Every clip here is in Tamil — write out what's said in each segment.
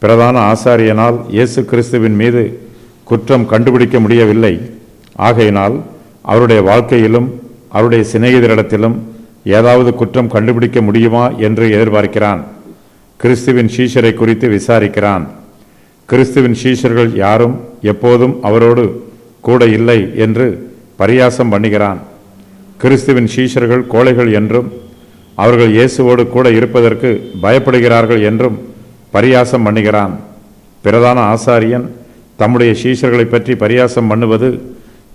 பிரதான ஆசாரியனால் இயேசு கிறிஸ்துவின் மீது குற்றம் கண்டுபிடிக்க முடியவில்லை. ஆகையினால் அவருடைய வாழ்க்கையிலும் அவருடைய சிநேகிதரிடத்திலும் ஏதாவது குற்றம் கண்டுபிடிக்க முடியுமா என்று எதிர்பார்க்கிறான். கிறிஸ்துவின் சீஷரை குறித்து விசாரிக்கிறான். கிறிஸ்துவின் சீஷர்கள் யாரும் எப்போதும் அவரோடு கூட இல்லை என்று பரியாசம் பண்ணுகிறான். கிறிஸ்துவின் சீஷர்கள் கோழைகள் என்றும் அவர்கள் இயேசுவோடு கூட இருப்பதற்கு பயப்படுகிறார்கள் என்றும் பரியாசம் பண்ணுகிறான். பிரதான ஆசாரியன் தம்முடைய சீஷர்களை பற்றி பரியாசம் பண்ணுவது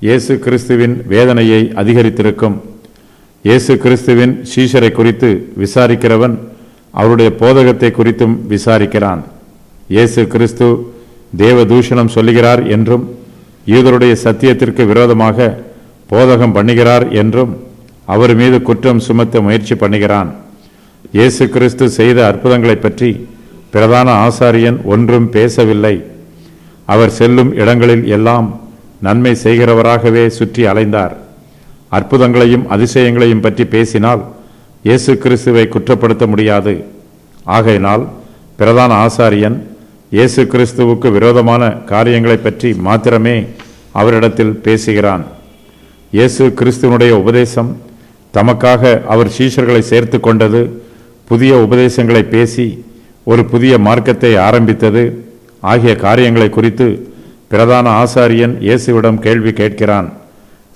இயேசு கிறிஸ்துவின் வேதனையை அதிகரித்திருக்கும். இயேசு கிறிஸ்துவின் சீஷரை குறித்து விசாரிக்கிறவன் அவருடைய போதகத்தை குறித்தும் விசாரிக்கிறான். இயேசு கிறிஸ்து தேவ தூஷணம் சொல்லுகிறார் என்றும் யூதருடைய சத்தியத்திற்கு விரோதமாக போதகம் பண்ணுகிறார் என்றும் அவர் மீது குற்றம் சுமத்த முயற்சி பண்ணுகிறான். இயேசு கிறிஸ்து செய்த அற்புதங்களை பற்றி பிரதான ஆசாரியன் ஒன்றும் பேசவில்லை. அவர் செல்லும் இடங்களில் எல்லாம் நன்மை செய்கிறவராகவே சுற்றி அலைந்தார். அற்புதங்களையும் அதிசயங்களையும் பற்றி பேசினால் இயேசு கிறிஸ்துவை குற்றப்படுத்த முடியாது. ஆகையினால் பிரதான ஆசாரியன் இயேசு கிறிஸ்துவுக்கு விரோதமான காரியங்களை பற்றி மாத்திரமே அவரிடத்தில் பேசுகிறான். இயேசு கிறிஸ்துவனுடைய உபதேசம் தமக்காக அவர் சீஷர்களை சேர்த்து கொண்டது, புதிய உபதேசங்களை பேசி ஒரு புதிய மார்க்கத்தை ஆரம்பித்தது ஆகிய காரியங்களை குறித்து பிரதான ஆசாரியன் இயேசுவிடம் கேள்வி கேட்கிறான்.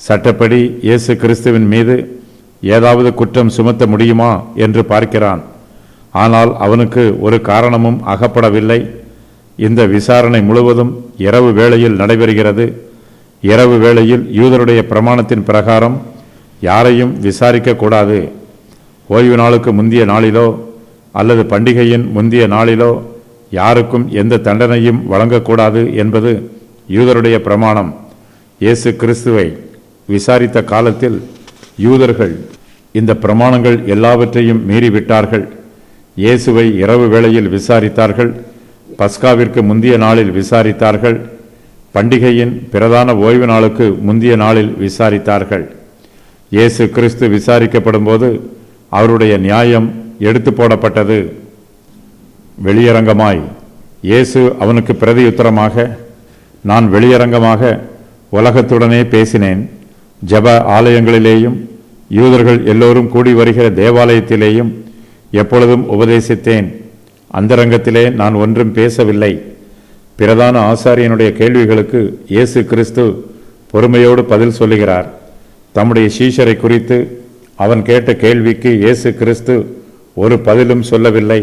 சட்டப்படி இயேசு கிறிஸ்துவின் மீது ஏதாவது குற்றம் சுமத்த முடியுமா என்று பார்க்கிறான். ஆனால் அவனுக்கு ஒரு காரணமும் அகப்படவில்லை. இந்த விசாரணை முழுவதும் இரவு வேளையில் நடைபெறுகிறது. இரவு வேளையில் யூதருடைய பிரமாணத்தின் பிரகாரம் யாரையும் விசாரிக்க கூடாது. ஓய்வு நாளுக்கு முந்திய நாளிலோ அல்லது பண்டிகையின் முந்திய நாளிலோ யாருக்கும் எந்த தண்டனையும் வழங்கக்கூடாது என்பது யூதருடைய பிரமாணம். இயேசு கிறிஸ்துவை விசாரித்த காலத்தில் யூதர்கள் இந்த பிரமாணங்கள் எல்லாவற்றையும் மீறிவிட்டார்கள். இயேசுவை இரவு வேளையில் விசாரித்தார்கள். பஸ்காவிற்கு முந்திய நாளில் விசாரித்தார்கள். பண்டிகையின் பிரதான ஓய்வு நாளுக்கு முந்திய நாளில் விசாரித்தார்கள். இயேசு கிறிஸ்து விசாரிக்கப்படும் போது அவருடைய நியாயம் எடுத்து போடப்பட்டது. வெளியரங்கமாய் இயேசு அவனுக்கு பிரதியுத்தரமாக, நான் வெளியரங்கமாக உலகத்துடனே பேசினேன். ஜப ஆலயங்களிலேயும் யூதர்கள் எல்லோரும் கூடி வருகிற தேவாலயத்திலேயும் எப்பொழுதும் உபதேசித்தேன். அந்தரங்கத்திலே நான் ஒன்றும் பேசவில்லை. பிரதான ஆசாரியனுடைய கேள்விகளுக்கு இயேசு கிறிஸ்து பொறுமையோடு பதில் சொல்லுகிறார். தம்முடைய சீஷரை குறித்து அவன் கேட்ட கேள்விக்கு இயேசு கிறிஸ்து ஒரு பதிலும் சொல்லவில்லை.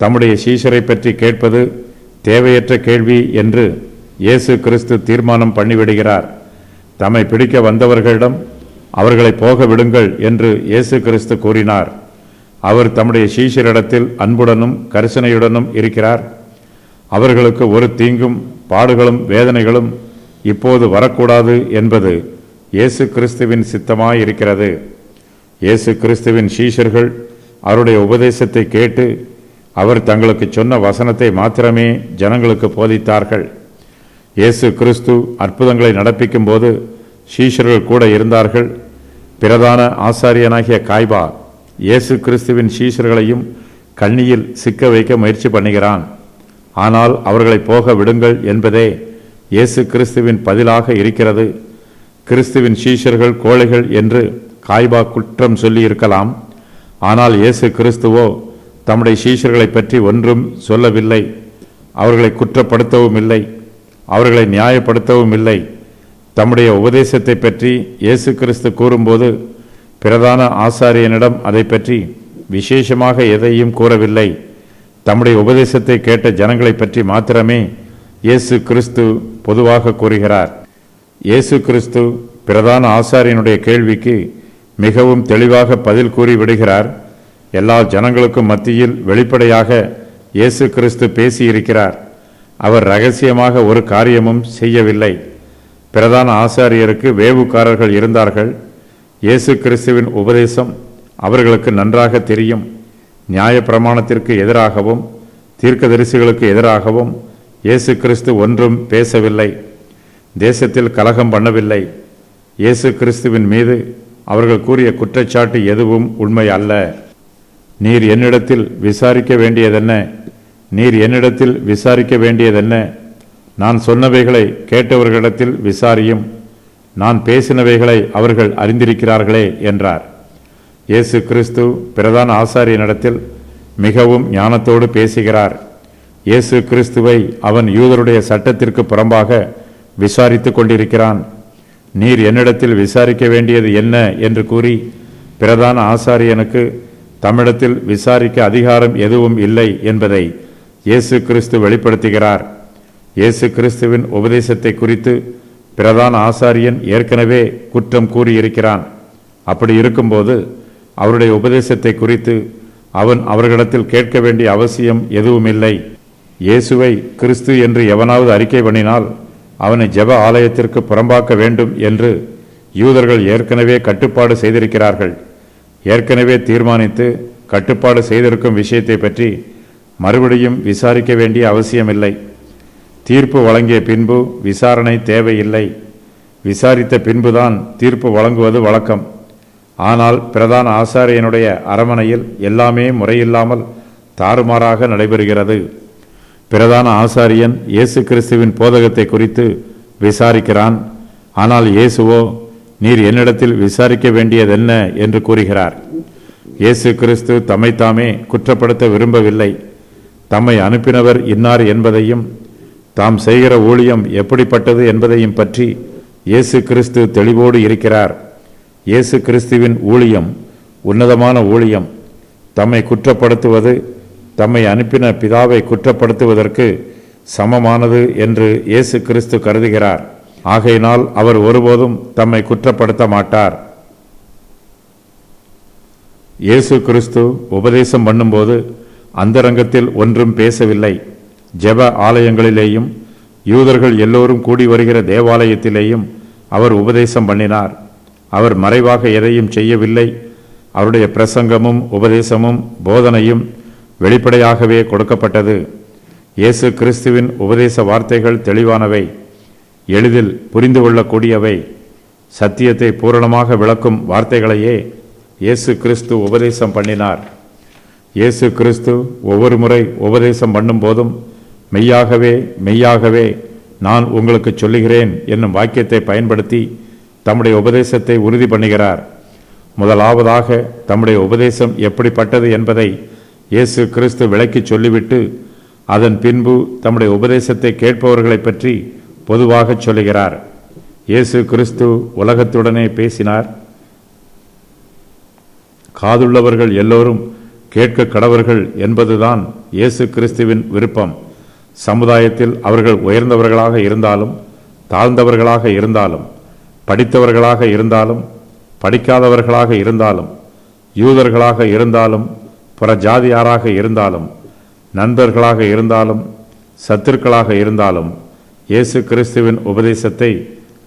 தம்முடைய சீஷரை பற்றி கேட்பது தேவையற்ற கேள்வி என்று இயேசு கிறிஸ்து தீர்மானம் பண்ணிவிடுகிறார். தம்மை பிடிக்க வந்தவர்களிடம் அவர்களை போக விடுங்கள் என்று இயேசு கிறிஸ்து கூறினார். அவர் தம்முடைய சீஷரிடத்தில் அன்புடனும் கரிசனையுடனும் இருக்கிறார். அவர்களுக்கு ஒரு தீங்கும் பாடுகளும் வேதனைகளும் இப்போது வரக்கூடாது என்பது இயேசு கிறிஸ்துவின் சித்தமாயிருக்கிறது. இயேசு கிறிஸ்துவின் சீஷர்கள் அவருடைய உபதேசத்தை கேட்டு அவர் தங்களுக்கு சொன்ன வசனத்தை மாத்திரமே ஜனங்களுக்கு போதித்தார்கள். இயேசு கிறிஸ்து அற்புதங்களை நடப்பிக்கும் போது சீஷர்கள் கூட இருந்தார்கள். பிரதான ஆசாரியனாகிய காய்பா இயேசு கிறிஸ்துவின் சீஷர்களையும் கண்ணியில் சிக்க வைக்க முயற்சி பண்ணுகிறான். ஆனால் அவர்களை போக விடுங்கள் என்பதே இயேசு கிறிஸ்துவின் பதிலாக இருக்கிறது. கிறிஸ்துவின் சீஷர்கள் கோழைகள் என்று காய்பா குற்றம் சொல்லி இருக்கலாம். ஆனால் இயேசு கிறிஸ்துவோ தம்முடைய சீஷர்களை பற்றி ஒன்றும் சொல்லவில்லை. அவர்களை குற்றப்படுத்தவும் இல்லை, அவர்களை நியாயப்படுத்தவும் இல்லை. தம்முடைய உபதேசத்தை பற்றி இயேசு கிறிஸ்து கூறும்போது பிரதான ஆசாரியனிடம் அதை பற்றி விசேஷமாக எதையும் கூறவில்லை. தம்முடைய உபதேசத்தை கேட்ட ஜனங்களை பற்றி மாத்திரமே இயேசு கிறிஸ்து பொதுவாக கூறுகிறார். இயேசு கிறிஸ்து பிரதான ஆசாரியனுடைய கேள்விக்கு மிகவும் தெளிவாக பதில் கூறி விடுகிறார். எல்லா ஜனங்களுக்கும் மத்தியில் வெளிப்படையாக இயேசு கிறிஸ்து பேசியிருக்கிறார். அவர் ரகசியமாக ஒரு காரியமும் செய்யவில்லை. பிரதான ஆசாரியருக்கு வேவுக்காரர்கள் இருந்தார்கள். இயேசு கிறிஸ்துவின் உபதேசம் அவர்களுக்கு நன்றாக தெரியும். நியாய பிரமாணத்திற்கு எதிராகவும் தீர்க்கதரிசிகளுக்கு எதிராகவும் இயேசு கிறிஸ்து ஒன்றும் பேசவில்லை. தேசத்தில் கலகம் பண்ணவில்லை. இயேசு கிறிஸ்துவின் மீது அவர்கள் கூறிய குற்றச்சாட்டு எதுவும் உண்மை அல்ல. நீர் என்னிடத்தில் விசாரிக்க வேண்டியதென்ன? நீர் என்னிடத்தில் விசாரிக்க வேண்டியதென்ன? நான் சொன்னவைகளை கேட்டவர்களிடத்தில் விசாரியும். நான் பேசினவைகளை அவர்கள் அறிந்திருக்கிறார்களே என்றார். இயேசு கிறிஸ்து பிரதான ஆசாரியனிடத்தில் மிகவும் ஞானத்தோடு பேசுகிறார். இயேசு கிறிஸ்துவை அவன் யூதருடைய சட்டத்திற்கு புறம்பாக விசாரித்து கொண்டிருக்கிறான். நீர் என்னிடத்தில் விசாரிக்க வேண்டியது என்ன என்று கூறி பிரதான ஆசாரியனுக்கு தம்மிடத்தில் விசாரிக்க அதிகாரம் எதுவும் இல்லை என்பதை இயேசு கிறிஸ்து வெளிப்படுத்துகிறார். இயேசு கிறிஸ்துவின் உபதேசத்தை குறித்து பிரதான ஆசாரியன் ஏற்கனவே குற்றம் கூறியிருக்கிறான். அப்படி இருக்கும்போது அவருடைய உபதேசத்தை குறித்து அவன் அவர்களிடத்தில் கேட்க வேண்டிய அவசியம் எதுவும் இல்லை. இயேசுவை கிறிஸ்து என்று எவனாவது அறிக்கை பண்ணினால் அவனை ஜெப ஆலயத்திற்கு புறம்பாக்க வேண்டும் என்று யூதர்கள் ஏற்கனவே கட்டுப்பாடு செய்திருக்கிறார்கள். ஏற்கனவே தீர்மானித்து கட்டுப்பாடு செய்திருக்கும் விஷயத்தை பற்றி மறுபடியும் விசாரிக்க வேண்டிய அவசியமில்லை. தீர்ப்பு வழங்கிய பின்பு விசாரணை தேவையில்லை. விசாரித்த பின்புதான் தீர்ப்பு வழங்குவது வழக்கம். ஆனால் பிரதான ஆசாரியனுடைய அரமனையில் எல்லாமே முறையில்லாமல் தாறுமாறாக நடைபெறுகிறது. பிரதான ஆசாரியன் இயேசு கிறிஸ்துவின் போதகத்தை குறித்து விசாரிக்கிறான். ஆனால் இயேசுவோ நீர் என்னிடத்தில் விசாரிக்க வேண்டியதென்ன என்று கூறுகிறார். இயேசு கிறிஸ்து தம்மைத்தாமே குற்றப்படுத்த விரும்பவில்லை. தம்மை அனுப்பினவர் இன்னார் என்பதையும் தாம் செய்கிற ஊழியம் எப்படிப்பட்டது என்பதையும் பற்றி இயேசு கிறிஸ்து தெளிவோடு இருக்கிறார். இயேசு கிறிஸ்துவின் ஊழியம் உன்னதமான ஊழியம். தம்மை குற்றப்படுத்துவது தம்மை அனுப்பின பிதாவை குற்றப்படுத்துவதற்கு சமமானது என்று இயேசு கிறிஸ்து கருதுகிறார். ஆகையினால் அவர் ஒருபோதும் தம்மை குற்றப்படுத்த மாட்டார். இயேசு கிறிஸ்து உபதேசம் பண்ணும்போது அந்தரங்கத்தில் ஒன்றும் பேசவில்லை. ஜெப ஆலயங்களிலேயும் யூதர்கள் எல்லோரும் கூடி வருகிற தேவாலயத்திலேயும் அவர் உபதேசம் பண்ணினார். அவர் மறைவாக எதையும் செய்யவில்லை. அவருடைய பிரசங்கமும் உபதேசமும் போதனையும் வெளிப்படையாகவே கொடுக்கப்பட்டது. இயேசு கிறிஸ்துவின் உபதேச வார்த்தைகள் தெளிவானவை, எளிதில் புரிந்து கொள்ளக்கூடியவை. சத்தியத்தை பூரணமாக விளக்கும் வார்த்தைகளையே இயேசு கிறிஸ்து உபதேசம் பண்ணினார். இயேசு கிறிஸ்து ஒவ்வொரு முறை உபதேசம் பண்ணும் போதும் மெய்யாகவே மெய்யாகவே நான் உங்களுக்கு சொல்லுகிறேன் என்னும் வாக்கியத்தை பயன்படுத்தி தம்முடைய உபதேசத்தை உறுதி பண்ணுகிறார். முதலாவதாக தம்முடைய உபதேசம் எப்படிப்பட்டது என்பதை இயேசு கிறிஸ்து விளக்கி சொல்லிவிட்டு அதன் பின்பு தம்முடைய உபதேசத்தை கேட்பவர்களை பற்றி பொதுவாக சொல்லுகிறார். இயேசு கிறிஸ்து உலகத்துடனே பேசினார். காதுள்ளவர்கள் எல்லோரும் கேட்க கடவர்கள் என்பதுதான் இயேசு கிறிஸ்துவின் விருப்பம். சமுதாயத்தில் அவர்கள் உயர்ந்தவர்களாக இருந்தாலும் தாழ்ந்தவர்களாக இருந்தாலும் படித்தவர்களாக இருந்தாலும் படிக்காதவர்களாக இருந்தாலும் யூதர்களாக இருந்தாலும் புற ஜாதியாராக இருந்தாலும் நண்பர்களாக இருந்தாலும் சத்துருக்களாக இருந்தாலும் இயேசு கிறிஸ்துவின் உபதேசத்தை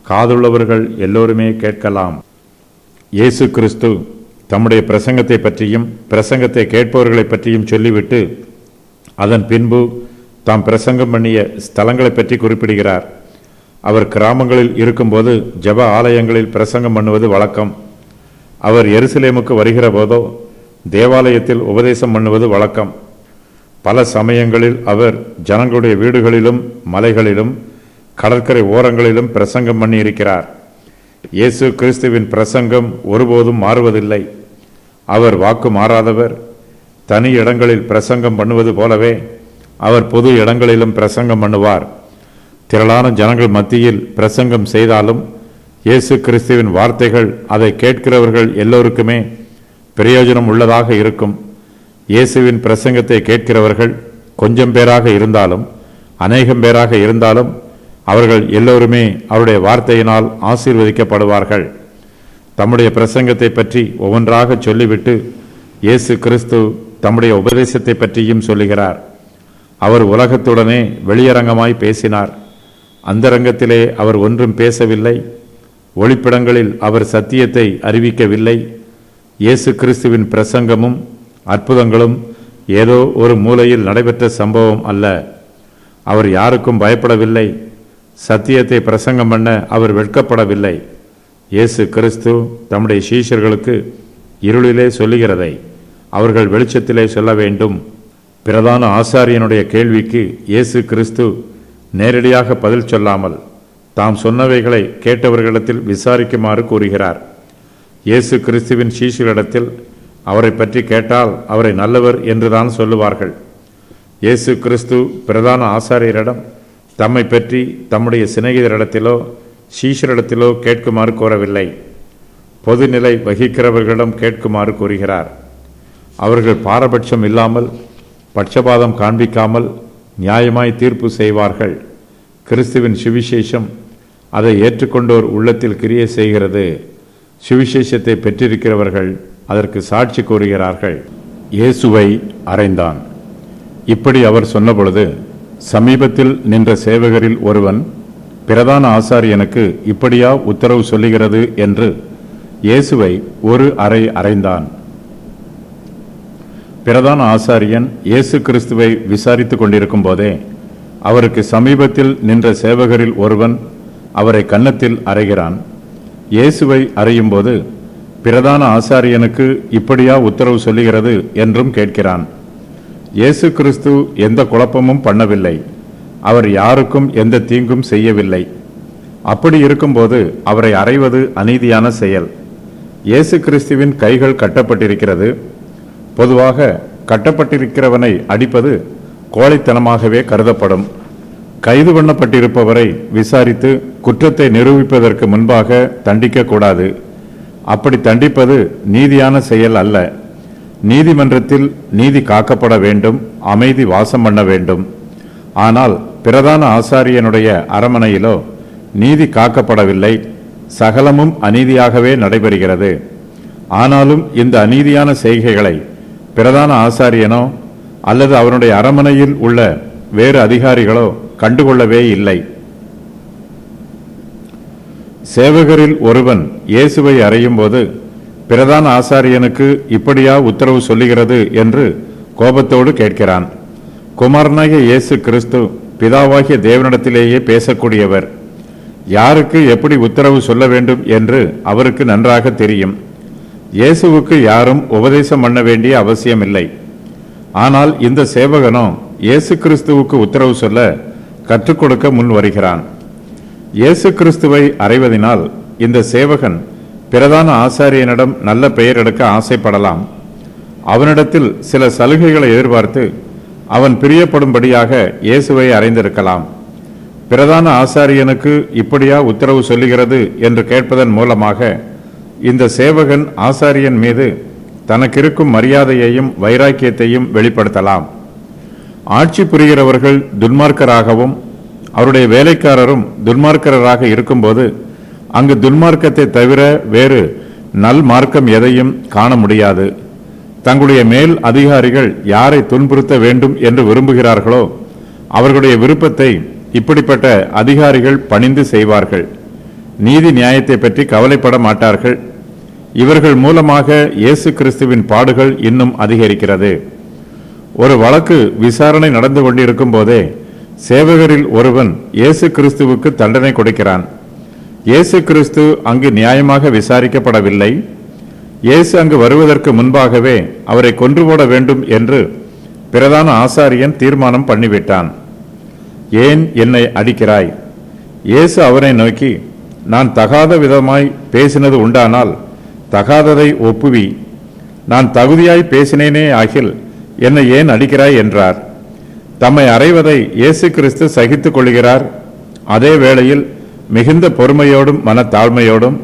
காதுள்ளவர்கள் எல்லோருமே கேட்கலாம். இயேசு கிறிஸ்து தம்முடைய பிரசங்கத்தை பற்றியும் பிரசங்கத்தை கேட்பவர்களை பற்றியும் சொல்லிவிட்டு அதன் பின்பு தாம் பிரசங்கம் பண்ணிய ஸ்தலங்களை பற்றி குறிப்பிடுகிறார். அவர் கிராமங்களில் இருக்கும்போது ஜெப ஆலயங்களில் பிரசங்கம் பண்ணுவது வழக்கம். அவர் எருசலேமுக்கு வருகிற போதோ தேவாலயத்தில் உபதேசம் பண்ணுவது வழக்கம். பல சமயங்களில் அவர் ஜனங்களுடைய வீடுகளிலும் மலைகளிலும் கடற்கரை ஓரங்களிலும் பிரசங்கம் பண்ணி இருக்கிறார். இயேசு கிறிஸ்துவின் பிரசங்கம் ஒருபோதும் மாறுவதில்லை. அவர் வாக்கு மாறாதவர். தனி இடங்களில் பிரசங்கம் பண்ணுவது போலவே அவர் பொது இடங்களிலும் பிரசங்கம் பண்ணுவார். திரளான ஜனங்கள் மத்தியில் பிரசங்கம் செய்தாலும் இயேசு கிறிஸ்துவின் வார்த்தைகள் அதை கேட்கிறவர்கள் எல்லோருக்குமே பிரயோஜனம் உள்ளதாக இருக்கும். இயேசுவின் பிரசங்கத்தை கேட்கிறவர்கள் கொஞ்சம் பேராக இருந்தாலும் அநேகம் பேராக இருந்தாலும் அவர்கள் எல்லோருமே அவருடைய வார்த்தையினால் ஆசீர்வதிக்கப்படுவார்கள். தம்முடைய பிரசங்கத்தை பற்றி ஒவ்வொன்றாக சொல்லிவிட்டு இயேசு கிறிஸ்து தம்முடைய உபதேசத்தை பற்றியும் சொல்லுகிறார். அவர் உலகத்துடனே வெளியரங்கமாய் பேசினார். அந்தரங்கத்திலே அவர் ஒன்றும் பேசவில்லை. ஒளிப்பிடங்களில் அவர் சத்தியத்தை அறிவிக்கவில்லை. இயேசு கிறிஸ்துவின் பிரசங்கமும் அற்புதங்களும் ஏதோ ஒரு மூலையில் நடைபெற்ற சம்பவம் அல்ல. அவர் யாருக்கும் பயப்படவில்லை. சத்தியத்தை பிரசங்கம் பண்ண அவர் வெட்கப்படவில்லை. இயேசு கிறிஸ்து தம்முடைய சீஷர்களுக்கு இருளிலே சொல்லுகிறதை அவர்கள் வெளிச்சத்திலே சொல்ல வேண்டும். பிரதான ஆசாரியனுடைய கேள்விக்கு இயேசு கிறிஸ்து நேரடியாக பதில் சொல்லாமல் தாம் சொன்னவைகளை கேட்டவர்களிடத்தில் விசாரிக்குமாறு கூறுகிறார். இயேசு கிறிஸ்துவின் சீஷர்களிடத்தில் அவரை பற்றி கேட்டால் அவரை நல்லவர் என்றுதான் சொல்லுவார்கள். இயேசு கிறிஸ்து பிரதான ஆசாரியரிடம் தம்மை பற்றி தம்முடைய சிநேகிதரிடத்திலோ சீஷரிடத்திலோ கேட்குமாறு கோரவில்லை. பொதுநிலை வகிக்கிறவர்களிடம் கேட்குமாறு கூறுகிறார். அவர்கள் பாரபட்சம் இல்லாமல் பட்சபாதம் காண்பிக்காமல் நியாயமாய் தீர்ப்பு செய்வார்கள். கிறிஸ்துவின் சுவிசேஷம் அதை ஏற்றுக்கொண்டோர் உள்ளத்தில் கிரியை செய்கிறது. சுவிசேஷத்தை பெற்றிருக்கிறவர்கள் அதற்கு சாட்சி கூறுகிறார்கள். இயேசுவை அறைந்தான். இப்படி அவர் சொன்னபொழுது சமீபத்தில் நின்ற சேவகரில் ஒருவன், பிரதான ஆசாரியனுக்கு இப்படியா உத்தரவு சொல்லுகிறது என்று இயேசுவை ஒரு அறை அறைந்தான். பிரதான ஆசாரியன் இயேசு கிறிஸ்துவை விசாரித்துக் கொண்டிருக்கும் போதே அவருக்கு சமீபத்தில் நின்ற சேவகரில் ஒருவன் அவரை கன்னத்தில் அறைகிறான். இயேசுவை அறையும் போது பிரதான ஆசாரியனுக்கு இப்படியா உத்தரவு சொல்லுகிறது என்றும் கேட்கிறான். இயேசு கிறிஸ்து எந்த குழப்பமும் பண்ணவில்லை. அவர் யாருக்கும் எந்த தீங்கும் செய்யவில்லை. அப்படி இருக்கும்போது அவரை அறைவது அநீதியான செயல். இயேசு கிறிஸ்துவின் கைகள் கட்டப்பட்டிருக்கிறது. பொதுவாக கட்டப்பட்டிருக்கிறவனை அடிப்பது கோழைத்தனமாகவே கருதப்படும். கைது பண்ணப்பட்டிருப்பவரை விசாரித்து குற்றத்தை நிரூபிப்பதற்கு முன்பாக தண்டிக்கக்கூடாது. அப்படி தண்டிப்பது நீதியான செயல் அல்ல. நீதிமன்றத்தில் நீதி காக்கப்பட வேண்டும், அமைதி வாசம் பண்ண வேண்டும். ஆனால் பிரதான ஆசாரியனுடைய அரமனையிலோ நீதி காக்கப்படவில்லை. சகலமும் அநீதியாகவே நடைபெறுகிறது. ஆனாலும் இந்த அநீதியான செய்கைகளை பிரதான ஆசாரியனோ அல்லது அவனுடைய அரமனையில் உள்ள வேறு அதிகாரிகளோ கண்டுகொள்ளவே இல்லை. சேவகரில் ஒருவன் இயேசுவை அறையும் போது பிரதான ஆசாரியனுக்கு இப்படியா உத்தரவு சொல்லுகிறது என்று கோபத்தோடு கேட்கிறான். குமாரனாகிய இயேசு கிறிஸ்து பிதாவாகிய தேவனிடத்திலேயே பேசக்கூடியவர். யாருக்கு எப்படி உத்தரவு சொல்ல வேண்டும் என்று அவருக்கு நன்றாக தெரியும். இயேசுவுக்கு யாரும் உபதேசம் பண்ண வேண்டிய அவசியமில்லை. ஆனால் இந்த சேவகனோ இயேசு கிறிஸ்துவுக்கு உத்தரவு சொல்ல கற்றுக் கொடுக்க முன் வருகிறான். இயேசு கிறிஸ்துவை அறைவதினால் இந்த சேவகன் பிரதான ஆசாரியனிடம் நல்ல பெயர் எடுக்க ஆசைப்படலாம். அவனிடத்தில் சில சலுகைகளை எதிர்பார்த்து அவன் பிரியப்படும்படியாக இயேசுவை அறைந்திருக்கலாம். பிரதான ஆசாரியனுக்கு இப்படியா உத்தரவு சொல்லுகிறது என்று கேட்பதன் மூலமாக இந்த சேவகன் ஆசாரியன் மீது தனக்கிருக்கும் மரியாதையையும் வைராக்கியத்தையும் வெளிப்படுத்தலாம். ஆட்சி புரிகிறவர்கள் துன்மார்க்கராகவும் அவருடைய வேலைக்காரரும் துன்மார்க்கராக இருக்கும்போது அங்கு துன்மார்க்கத்தை தவிர வேறு நல் மார்க்கம் எதையும் காண முடியாது. தங்களுடைய மேல் அதிகாரிகள் யாரை துன்புறுத்த வேண்டும் என்று விரும்புகிறார்களோ அவர்களுடைய விருப்பத்தை இப்படிப்பட்ட அதிகாரிகள் பணிந்து செய்வார்கள். நீதி நியாயத்தை பற்றி கவலைப்பட மாட்டார்கள். இவர்கள் மூலமாக இயேசு கிறிஸ்துவின் பாடுகள் இன்னும் அதிகரிக்கிறது. ஒரு வழக்கு விசாரணை நடந்து கொண்டிருக்கும் போதே சேவகரில் ஒருவன் இயேசு கிறிஸ்துவுக்கு தண்டனை கொடுக்கிறான். இயேசு கிறிஸ்து அங்கு நியாயமாக விசாரிக்கப்படவில்லை. இயேசு அங்கு வருவதற்கு முன்பாகவே அவரை கொன்று போட வேண்டும் என்று பிரதான ஆசாரியன் தீர்மானம் பண்ணிவிட்டான். ஏன் என்னை அடிக்கிறாய்? இயேசு அவரை நோக்கி, நான் தகாத விதமாய் பேசினது உண்டானால் தகாததை ஒப்புவி. நான் தகுதியாய் பேசினேனே ஆகில் என்னை ஏன் அடிக்கிறாய் என்றார். தம்மை அறைவதை இயேசு கிறிஸ்து சகித்துக் கொள்கிறார். அதே வேளையில் மிகுந்த பொறுமையோடும் மனத்தாழ்மையோடும்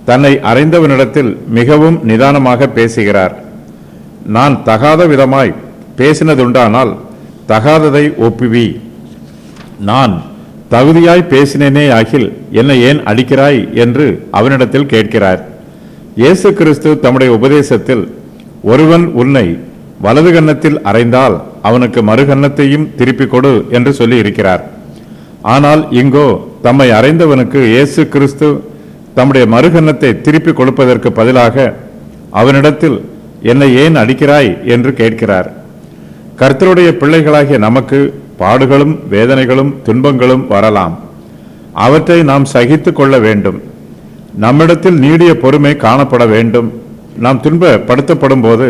தன்னை அறைந்தவனிடத்தில் மிகவும் நிதானமாக பேசுகிறார். நான் தகாத விதமாய் பேசினதுண்டானால் தகாததை ஒப்புவி. நான் தகுதியாய் பேசினேனே ஆகில் என்னை ஏன் அடிக்கிறாய் என்று அவனிடத்தில் கேட்கிறார். இயேசு கிறிஸ்து தம்முடைய உபதேசத்தில் ஒருவன் உன்னை வலது கன்னத்தில் அறைந்தால் அவனுக்கு மறுகன்னத்தையும் திருப்பிக் கொடு என்று சொல்லி இருக்கிறார். ஆனால் இங்கோ தம்மை அறைந்தவனுக்கு இயேசு கிறிஸ்து தம்முடைய மறுகன்னத்தை திருப்பி கொடுப்பதற்கு பதிலாக அவனிடத்தில் என்னை ஏன் அடிக்கிறாய் என்று கேட்கிறார். கர்த்தருடைய பிள்ளைகளாகிய நமக்கு பாடுகளும் வேதனைகளும் துன்பங்களும் வரலாம். அவற்றை நாம் சகித்து கொள்ள வேண்டும். நம்மிடத்தில் நீடிய பொறுமை காணப்பட வேண்டும். நாம் துன்பப்படுத்தப்படும் போது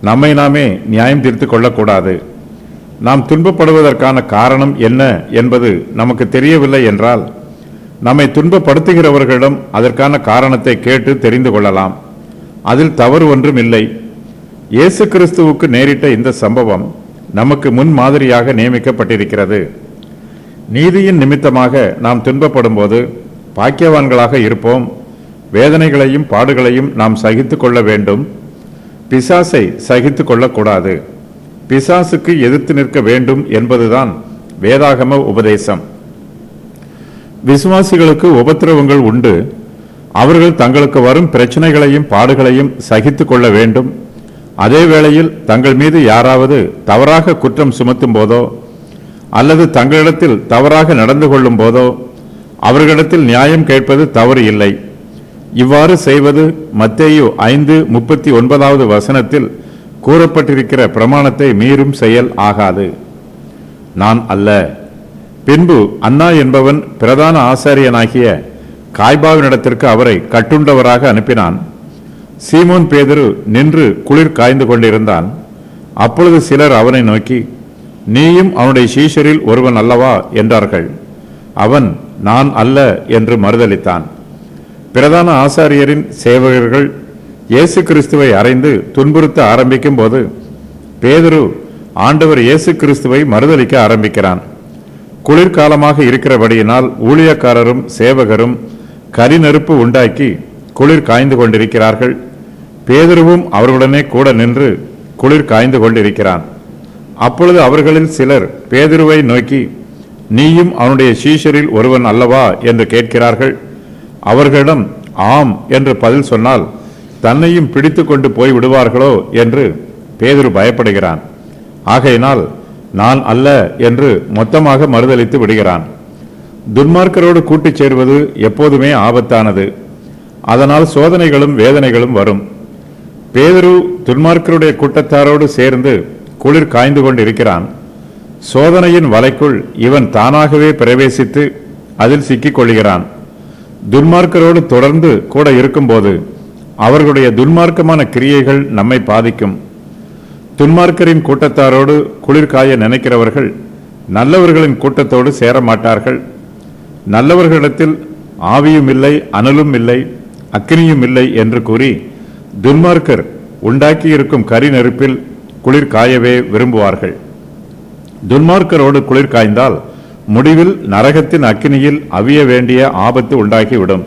நம்மை நாமே நியாயம் தீர்த்து கொள்ளக்கூடாது. நாம் துன்பப்படுவதற்கான காரணம் என்ன என்பது நமக்கு தெரியவில்லை என்றால் நம்மை துன்பப்படுத்துகிறவர்களிடம் அதற்கான காரணத்தை கேட்டு தெரிந்து கொள்ளலாம். அதில் தவறு ஒன்றும் இல்லை. இயேசு கிறிஸ்துவுக்கு நேரிட்ட இந்த சம்பவம் நமக்கு முன் மாதிரியாக நியமிக்கப்பட்டிருக்கிறது. நீதியின் நிமித்தமாக நாம் துன்பப்படும் போது பாக்கியவான்களாக இருப்போம். வேதனைகளையும் பாடுகளையும் நாம் சகித்து கொள்ள வேண்டும். பிசாசை சகித்து கொள்ளக்கூடாது. பிசாசுக்கு எதிர்த்து நிற்க வேண்டும் என்பதுதான் வேதாகம உபதேசம். விசுவாசிகளுக்கு உபத்திரவங்கள் உண்டு. அவர்கள் தங்களுக்கு வரும் பிரச்சனைகளையும் பாடுகளையும் சகித்து கொள்ள வேண்டும். அதே வேளையில் தங்கள் மீது யாராவது தவறாக குற்றம் சுமத்தும் போதோ அல்லது தங்களிடத்தில் தவறாக நடந்து கொள்ளும் போதோ அவர்களிடத்தில் நியாயம் கேட்பது தவறு இல்லை. இவ்வாறு செய்வது மத்தேயு 5:39 வசனத்தில் கூறப்பட்டிருக்கிற பிரமாணத்தை மீறும் செயல் ஆகாது. நான் அல்ல. பின்பு அன்னா என்பவன் பிரதான ஆசாரியனாகிய காய்பாவினிடத்திற்கு அவரை கட்டுண்டவராக அனுப்பினான். சீமோன் பேதுரு நின்று குளிர் காய்ந்து கொண்டிருந்தான். அப்பொழுது சிலர் அவனை நோக்கி, நீயும் அவனுடைய சீஷரில் ஒருவன் அல்லவா என்றார்கள். அவன், நான் அல்ல என்று மறுதலித்தான். பிரதான ஆசாரியரின் சேவகர்கள் இயேசு கிறிஸ்துவை அறைந்து துன்புறுத்த ஆரம்பிக்கும் போது பேதுரு ஆண்டவர் இயேசு கிறிஸ்துவை மறுதலிக்க ஆரம்பிக்கிறான். குளிர்காலமாக இருக்கிறபடியினால் ஊழியக்காரரும் சேவகரும் கரிநெருப்பு உண்டாக்கி குளிர் காய்ந்து கொண்டிருக்கிறார்கள். பேதுருவும் அவர்களுடனே கூட நின்று குளிர் காய்ந்து கொண்டிருக்கிறான். அப்பொழுது அவர்களில் சிலர் பேதுருவை நோக்கி, நீயும் அவனுடைய சீஷரில் ஒருவன் அல்லவா என்று கேட்கிறார்கள். அவர்களிடம் ஆம் என்று பதில் சொன்னால் தன்னையும் பிடித்து கொண்டு போய் விடுவார்களோ என்று பேதுரு பயப்படுகிறான். ஆகையினால் நான் அல்ல என்று மொத்தமாக மறுதலித்து விடுகிறான். துன்மார்க்கரோடு கூட்டிச் சேர்வது எப்போதுமே ஆபத்தானது. அதனால் சோதனைகளும் வேதனைகளும் வரும். பேதுரு துன்மார்க்கருடைய கூட்டத்தாரோடு சேர்ந்து குளிர் காய்ந்து கொண்டிருக்கிறான். சோதனையின் வலைக்குள் இவன் தானாகவே பிரவேசித்து அதில் சிக்கிக் கொள்கிறான். துன்மார்க்கரோடு தொடர்ந்து கூட இருக்கும்போது அவர்களுடைய துன்மார்க்கமான கிரியைகள் நம்மை பாதிக்கும். துன்மார்க்கரின் கூட்டத்தாரோடு குளிர் காய நினைக்கிறவர்கள் நல்லவர்களின் கூட்டத்தோடு சேர மாட்டார்கள். நல்லவர்களிடத்தில் ஆவியும் இல்லை, அனலும் இல்லை, அக்கினியும் இல்லை என்று கூறி துன்மார்க்கர் உண்டாக்கியிருக்கும் கரி நெருப்பில் குளிர் காயவே விரும்புவார்கள். துன்மார்க்கரோடு குளிர் காய்ந்தால் முடிவில் நரகத்தின் அக்கினியில் அவிய வேண்டிய ஆபத்து உண்டாகிவிடும்.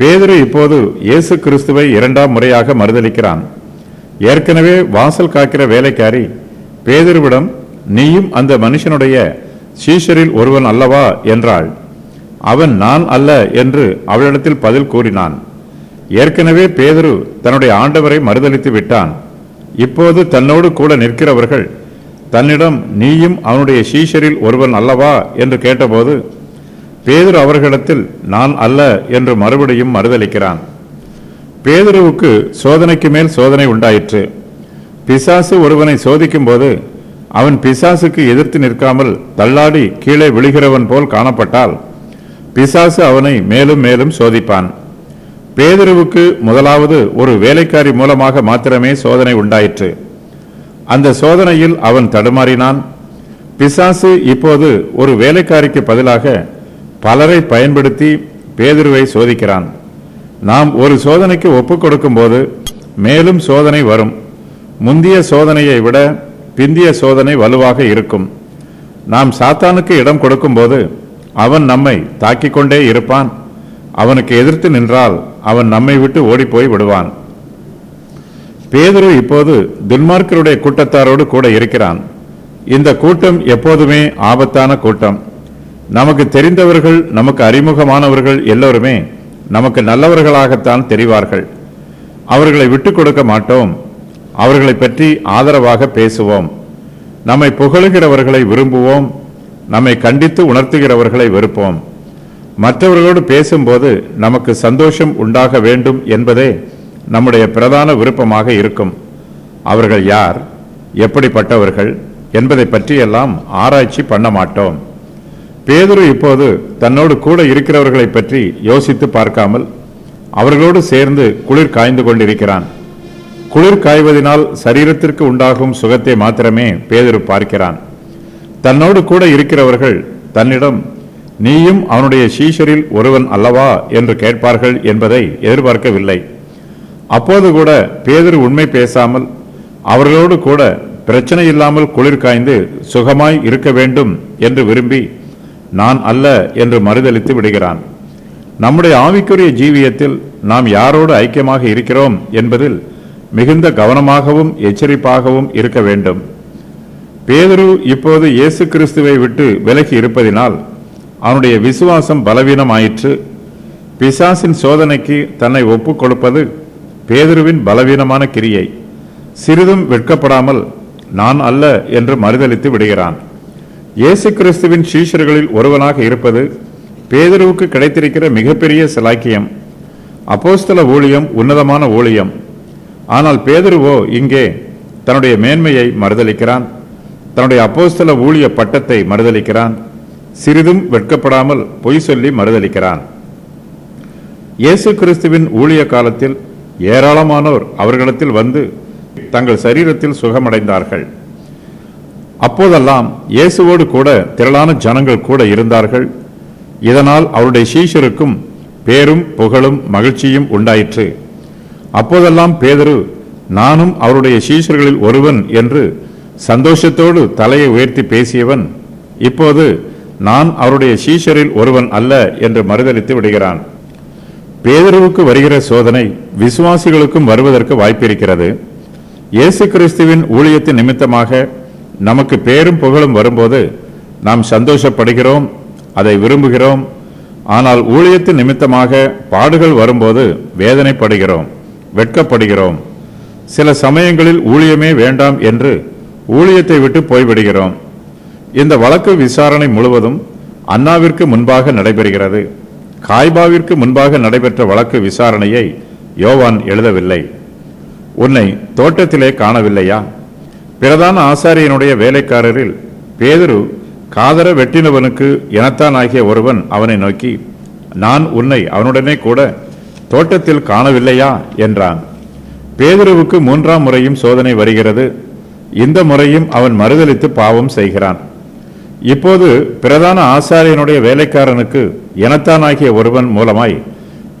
பேதுரு இப்போது இயேசு கிறிஸ்துவை 2ஆம் முறையாக மறுதலிக்கிறான். ஏற்கனவே வாசல் காக்கிற வேலைக்காரி பேதுருவிடம், நீயும் அந்த மனுஷனுடைய சீஷரில் ஒருவன் அல்லவா என்றாள். அவன் நான் அல்ல என்று அவளிடத்தில் பதில் கூறினான். ஏற்கனவே பேதுரு தன்னுடைய ஆண்டவரை மறுதலித்து விட்டான். இப்போது தன்னோடு கூட நிற்கிறவர்கள் தன்னிடம் நீயும் அவனுடைய சீஷரில் ஒருவன் அல்லவா என்று கேட்டபோது பேதுரு அவர்களிடத்தில் நான் அல்ல என்று மறுபடியும் மறுதலிக்கிறான். பேதுருவுக்கு சோதனைக்கு மேல் சோதனை உண்டாயிற்று. பிசாசு ஒருவனை சோதிக்கும் போது அவன் பிசாசுக்கு எதிர்த்து நிற்காமல் தள்ளாடி கீழே விழுகிறவன் போல் காணப்பட்டால் பிசாசு அவனை மேலும் மேலும் சோதிப்பான். பேதுருவுக்கு முதலாவது ஒரு வேலைக்காரி மூலமாக மாத்திரமே சோதனை உண்டாயிற்று. அந்த சோதனையில் அவன் தடுமாறினான். பிசாசு இப்போது ஒரு வேலைக்காரிக்கு பதிலாக பலரை பயன்படுத்தி பேதுருவை சோதிக்கிறான். நாம் ஒரு சோதனைக்கு ஒப்புக் கொடுக்கும் போது மேலும் சோதனை வரும். முந்திய சோதனையை விட பிந்திய சோதனை வலுவாக இருக்கும். நாம் சாத்தானுக்கு இடம் கொடுக்கும் போது அவன் நம்மை தாக்கிக் கொண்டே இருப்பான். அவனுக்கு எதிர்த்து நின்றால் அவன் நம்மை விட்டு ஓடிப்போய் விடுவான். பேதுரு இப்போது துன்மார்க்கருடைய கூட்டத்தாரோடு கூட இருக்கிறான். இந்த கூட்டம் எப்போதுமே ஆபத்தான கூட்டம். நமக்கு தெரிந்தவர்கள், நமக்கு அறிமுகமானவர்கள் எல்லோருமே நமக்கு நல்லவர்களாகத்தான் தெரிவார்கள். அவர்களை விட்டுக் கொடுக்க மாட்டோம். அவர்களை பற்றி ஆதரவாக பேசுவோம். நம்மை புகழுகிறவர்களை விரும்புவோம். நம்மை கண்டித்து உணர்த்துகிறவர்களை வெறுப்போம். மற்றவர்களோடு பேசும்போது நமக்கு சந்தோஷம் உண்டாக வேண்டும் என்பதே நம்முடைய பிரதான விருப்பமாக இருக்கும். அவர்கள் யார், எப்படிப்பட்டவர்கள் என்பதை பற்றியெல்லாம் ஆராய்ச்சி பண்ண மாட்டோம். பேதுரு இப்போது தன்னோடு கூட இருக்கிறவர்களை பற்றி யோசித்து பார்க்காமல் அவர்களோடு சேர்ந்து குளிர் காய்ந்து கொண்டிருக்கிறான். குளிர் காய்வதனால் சரீரத்திற்கு உண்டாகும் சுகத்தை மாத்திரமே பேதுரு பார்க்கிறான். தன்னோடு கூட இருக்கிறவர்கள் தன்னிடம், நீயும் அவனுடைய சீஷரில் ஒருவன் அல்லவா என்று கேட்பார்கள் என்பதை எதிர்பார்க்கவில்லை. அப்போது கூட பேதுரு உண்மை பேசாமல் அவர்களோடு கூட பிரச்சனை இல்லாமல் குளிர் காய்ந்து சுகமாய் இருக்க வேண்டும் என்று விரும்பி, நான் அல்ல என்று மறுதலித்து விடுகிறான். நம்முடைய ஆவிக்குரிய ஜீவியத்தில் நாம் யாரோடு ஐக்கியமாக இருக்கிறோம் என்பதில் மிகுந்த கவனமாகவும் எச்சரிப்பாகவும் இருக்க வேண்டும். பேதுரு இப்போது இயேசு கிறிஸ்துவை விட்டு விலகி இருப்பதினால் அவனுடைய விசுவாசம் பலவீனமாயிற்று. பிசாசின் சோதனைக்கு தன்னை ஒப்புக் கொடுப்பது பேதுருவின் பலவீனமான கிரியை. சிறிதும் வெட்கப்படாமல் நான் அல்ல என்று மறுதலித்து விடுகிறான். இயேசு கிறிஸ்துவின் சீஷர்களில் ஒருவனாக இருப்பது பேதுருவுக்கு கிடைத்திருக்கிற மிகப்பெரிய சிலாக்கியம். அப்போஸ்தல ஊழியம் உன்னதமான ஊழியம். ஆனால் பேதுருவோ இங்கே தன்னுடைய மேன்மையை மறுதலிக்கிறான். தன்னுடைய அப்போஸ்தல ஊழிய பட்டத்தை மறுதலிக்கிறான். சிறிதும் வெட்கப்படாமல் பொய் சொல்லி மறுதலிக்கிறான். இயேசு கிறிஸ்துவின் ஊழிய காலத்தில் ஏராளமானோர் அவர்களிடத்தில் வந்து தங்கள் சரீரத்தில் சுகமடைந்தார்கள். அப்போதெல்லாம் இயேசுவோடு கூட திரளான ஜனங்கள் கூட இருந்தார்கள். இதனால் அவருடைய சீஷருக்கும் பேரும் புகழும் மகிழ்ச்சியும் உண்டாயிற்று. அப்போதெல்லாம் பேதுரு, நானும் அவருடைய சீஷர்களில் ஒருவன் என்று சந்தோஷத்தோடு தலையை உயர்த்தி பேசியவன் இப்போது நான் அவருடைய சீஷரில் ஒருவன் அல்ல என்று மறுதலித்து விடுகிறான். பேதுருவுக்கு வருகிற சோதனை விசுவாசிகளுக்கும் வருவதற்கு வாய்ப்பிருக்கிறது. இயேசு கிறிஸ்துவின் ஊழியத்தின் நிமித்தமாக நமக்கு பேரும் புகழும் வரும்போது நாம் சந்தோஷப்படுகிறோம், அதை விரும்புகிறோம். ஆனால் ஊழியத்தின் நிமித்தமாக பாடுகள் வரும்போது வேதனைப்படுகிறோம், வெட்கப்படுகிறோம். சில சமயங்களில் ஊழியமே வேண்டாம் என்று ஊழியத்தை விட்டு போய்விடுகிறோம். இந்த வழக்கு விசாரணை முழுவதும் அன்னாவிற்கு முன்பாக நடைபெறுகிறது. காய்பாவிற்கு முன்பாக நடைபெற்ற வழக்கு விசாரணையை யோவான் எழுதவில்லை. உன்னை தோட்டத்திலே காணவில்லையா? பிரதான ஆசாரியனுடைய வேலைக்காரரில் பேதுரு காதர வெட்டினவனுக்கு எனத்தான் ஆகிய ஒருவன் அவனை நோக்கி, நான் உன்னை அவனுடனே கூட தோட்டத்தில் காணவில்லையா என்றான். பேதுருவுக்கு 3ஆம் முறையும் சோதனை வருகிறது. இந்த முறையும் அவன் மறுதலித்து பாவம் செய்கிறான். இப்போது பிரதான ஆசாரியனுடைய வேலைக்காரனுக்கு எனத்தான் ஆகிய ஒருவன் மூலமாய்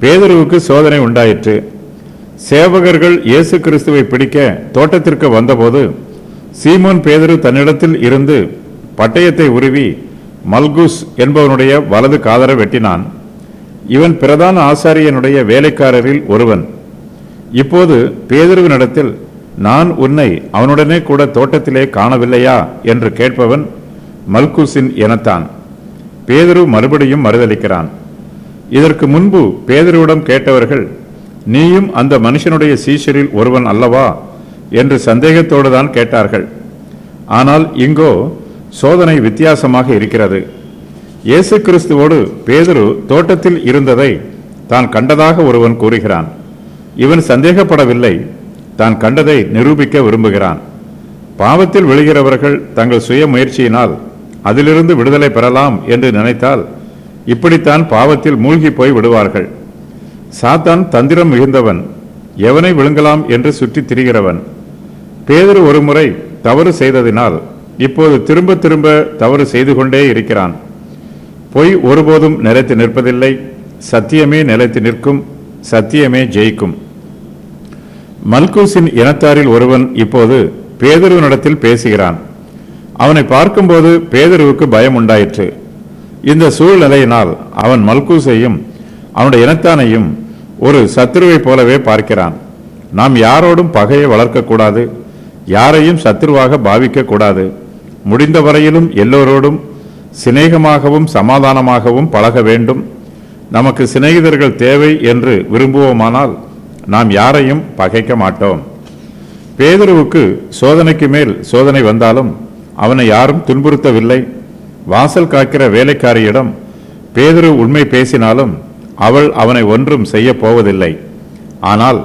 பேதுருவுக்கு சோதனை உண்டாயிற்று. சேவகர்கள் இயேசு கிறிஸ்துவை பிடிக்க தோட்டத்திற்கு வந்தபோது சீமோன் பேதுரு தன்னிடத்தில் இருந்து பட்டயத்தை உருவி மல்குஸ் என்பவனுடைய வலது காதர வெட்டினான். இவன் பிரதான ஆசாரியனுடைய வேலைக்காரரில் ஒருவன். இப்போது பேதுருவினிடத்தில், நான் உன்னை அவனுடனே கூட தோட்டத்திலே காணவில்லையா என்று கேட்பவன் மல்குஸின் எனத்தான். பேதுரு மறுபடியும் மறுதலிக்கிறான். இதற்கு முன்பு பேதுருவிடம் கேட்டவர்கள், நீயும் அந்த மனுஷனுடைய சீஷரில் ஒருவன் அல்லவா என்று சந்தேகத்தோடு தான் கேட்டார்கள். ஆனால் இங்கோ சோதனை வித்தியாசமாக இருக்கிறது. இயேசு கிறிஸ்துவோடு பேதுரு தோட்டத்தில் இருந்ததை தான் கண்டதாக ஒருவன் கூறுகிறான். இவன் சந்தேகப்படவில்லை, தான் கண்டதை நிரூபிக்க விரும்புகிறான். பாவத்தில் விழுகிறவர்கள் தங்கள் சுய முயற்சியினால் அதிலிருந்து விடுதலை பெறலாம் என்று நினைத்தால் இப்படித்தான் பாவத்தில் மூழ்கி போய் விடுவார்கள். சாத்தான் தந்திரம் மிகுந்தவன், எவனை விழுங்கலாம் என்று சுற்றி திரிகிறவன். பேதுரு ஒரு முறை தவறு செய்ததினால் இப்போது திரும்ப திரும்ப தவறு செய்து கொண்டே இருக்கிறான். பொய் ஒருபோதும் நிலைத்து நிற்பதில்லை. சத்தியமே நிலைத்து நிற்கும், சத்தியமே ஜெயிக்கும். மல்குஸின் இனத்தாரில் ஒருவன் இப்போது பேதுருவினிடத்தில் பேசுகிறான். அவனை பார்க்கும்போது பேதுருவுக்கு பயம் உண்டாயிற்று. இந்த சூழ்நிலையினால் அவன் மல்குஸையும் அவனுடைய இனத்தானையும் ஒரு சத்துருவை போலவே பார்க்கிறான். நாம் யாரோடும் பகையை வளர்க்கக்கூடாது, யாரையும் சத்துருவாக பாவிக்க கூடாது. முடிந்த வரையிலும் எல்லோரோடும் சிநேகமாகவும் சமாதானமாகவும் பழக வேண்டும். நமக்கு சிநேகிதர்கள் தேவை என்று விரும்புவோமானால் நாம் யாரையும் பகைக்க மாட்டோம். பேதுருவுக்கு சோதனைக்கு மேல் சோதனை வந்தாலும் அவனை யாரும் துன்புறுத்தவில்லை. வாசல் காக்கிற வேலைக்காரியிடம் பேதுரு உண்மை பேசினாலும் அவள் அவனை ஒன்றும் செய்ய போவதில்லை. ஆனால்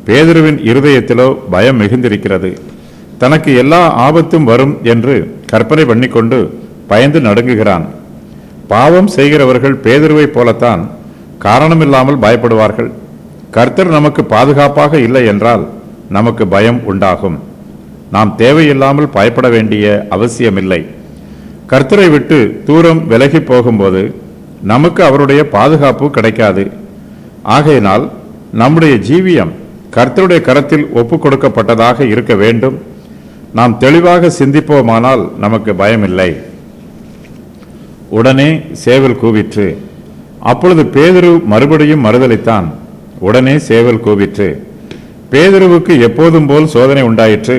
பேதுருவின் இருதயத்திலோ பயம் மிகுந்திருக்கிறது. தனக்கு எல்லா ஆபத்தும் வரும் என்று கற்பனை பண்ணிக்கொண்டு பயந்து நடுங்குகிறான். பாவம் செய்கிறவர்கள் பேதுருவை போலத்தான் காரணமில்லாமல் பயப்படுவார்கள். கர்த்தர் நமக்கு பாதுகாப்பாக இல்லை என்றால் நமக்கு பயம் உண்டாகும். நாம் தேவையில்லாமல் பயப்பட வேண்டிய அவசியமில்லை. கர்த்தரை விட்டு தூரம் விலகி போகும்போது நமக்கு அவருடைய பாதுகாப்பு கிடைக்காது. ஆகையினால் நம்முடைய ஜீவியம் கர்த்தருடைய கரத்தில் ஒப்பு கொடுக்கப்பட்டதாக இருக்க வேண்டும். நாம் தெளிவாக சிந்திப்போமானால் நமக்கு பயமில்லை. உடனே சேவல் கூவிற்று. அப்பொழுது பேதுரு மறுபடியும் மறுதலித்தான். உடனே சேவல் கூவிற்று. பேதுருவுக்கு எப்போதும் போல் சோதனை உண்டாயிற்று.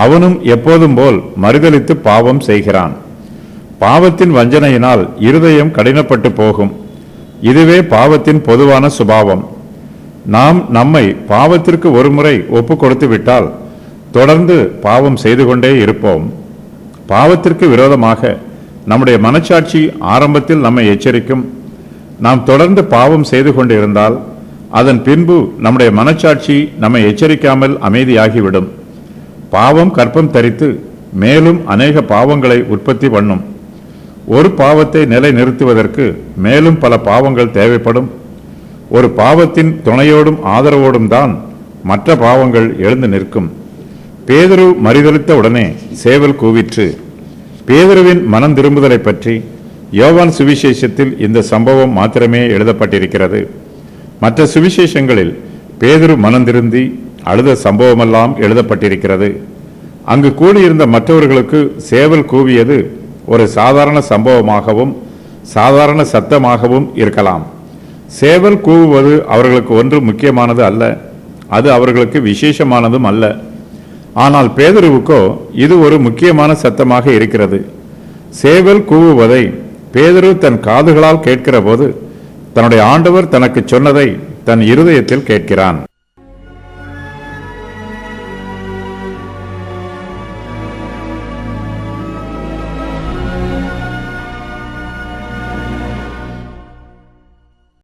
அவனும் எப்போதும் போல் மறுதலித்து பாவம் செய்கிறான். பாவத்தின் வஞ்சனையினால் இருதயம் கடினப்பட்டு போகும். இதுவே பாவத்தின் பொதுவான சுபாவம். நாம் நம்மை பாவத்திற்கு ஒருமுறை ஒப்பு கொடுத்து விட்டால் தொடர்ந்து பாவம் செய்து கொண்டே இருப்போம். பாவத்திற்கு விரோதமாக நம்முடைய மனச்சாட்சி ஆரம்பத்தில் நம்மை எச்சரிக்கும். நாம் தொடர்ந்து பாவம் செய்து கொண்டிருந்தால் அதன் பின்பு நம்முடைய மனச்சாட்சி நம்மை எச்சரிக்காமல் அமைதியாகிவிடும். பாவம் கற்பம் தரித்து மேலும் அநேக பாவங்களை உற்பத்தி பண்ணும். ஒரு பாவத்தை நிலை நிறுத்துவதற்கு மேலும் பல பாவங்கள் தேவைப்படும். ஒரு பாவத்தின் துணையோடும் ஆதரவோடும் தான் மற்ற பாவங்கள் எழுந்து நிற்கும். பேதுரு மறுதலித்த உடனே சேவல் கூவிற்று. பேதுருவின் மனம் திரும்புதலை பற்றி யோவான் சுவிசேஷத்தில் இந்த சம்பவம் மாத்திரமே எழுதப்பட்டிருக்கிறது. மற்ற சுவிசேஷங்களில் பேதுரு மனம் திருந்தி அழுத சம்பவமெல்லாம் எழுதப்பட்டிருக்கிறது. அங்கு கூடியிருந்த மற்றவர்களுக்கு சேவல் கூவியது ஒரு சாதாரண சம்பவமாகவும் சாதாரண சத்தமாகவும் இருக்கலாம். சேவல் கூவுவது அவர்களுக்கு ஒன்று முக்கியமானது அல்ல, அது அவர்களுக்கு விசேஷமானதும் அல்ல. ஆனால் பேதுருவுக்கோ இது ஒரு முக்கியமான சத்தமாக இருக்கிறது. சேவல் கூவுவதை பேதுரு தன் காதுகளால் கேட்கிற போது தன்னுடைய ஆண்டவர் தனக்கு சொன்னதை தன் இருதயத்தில் கேட்கிறான்.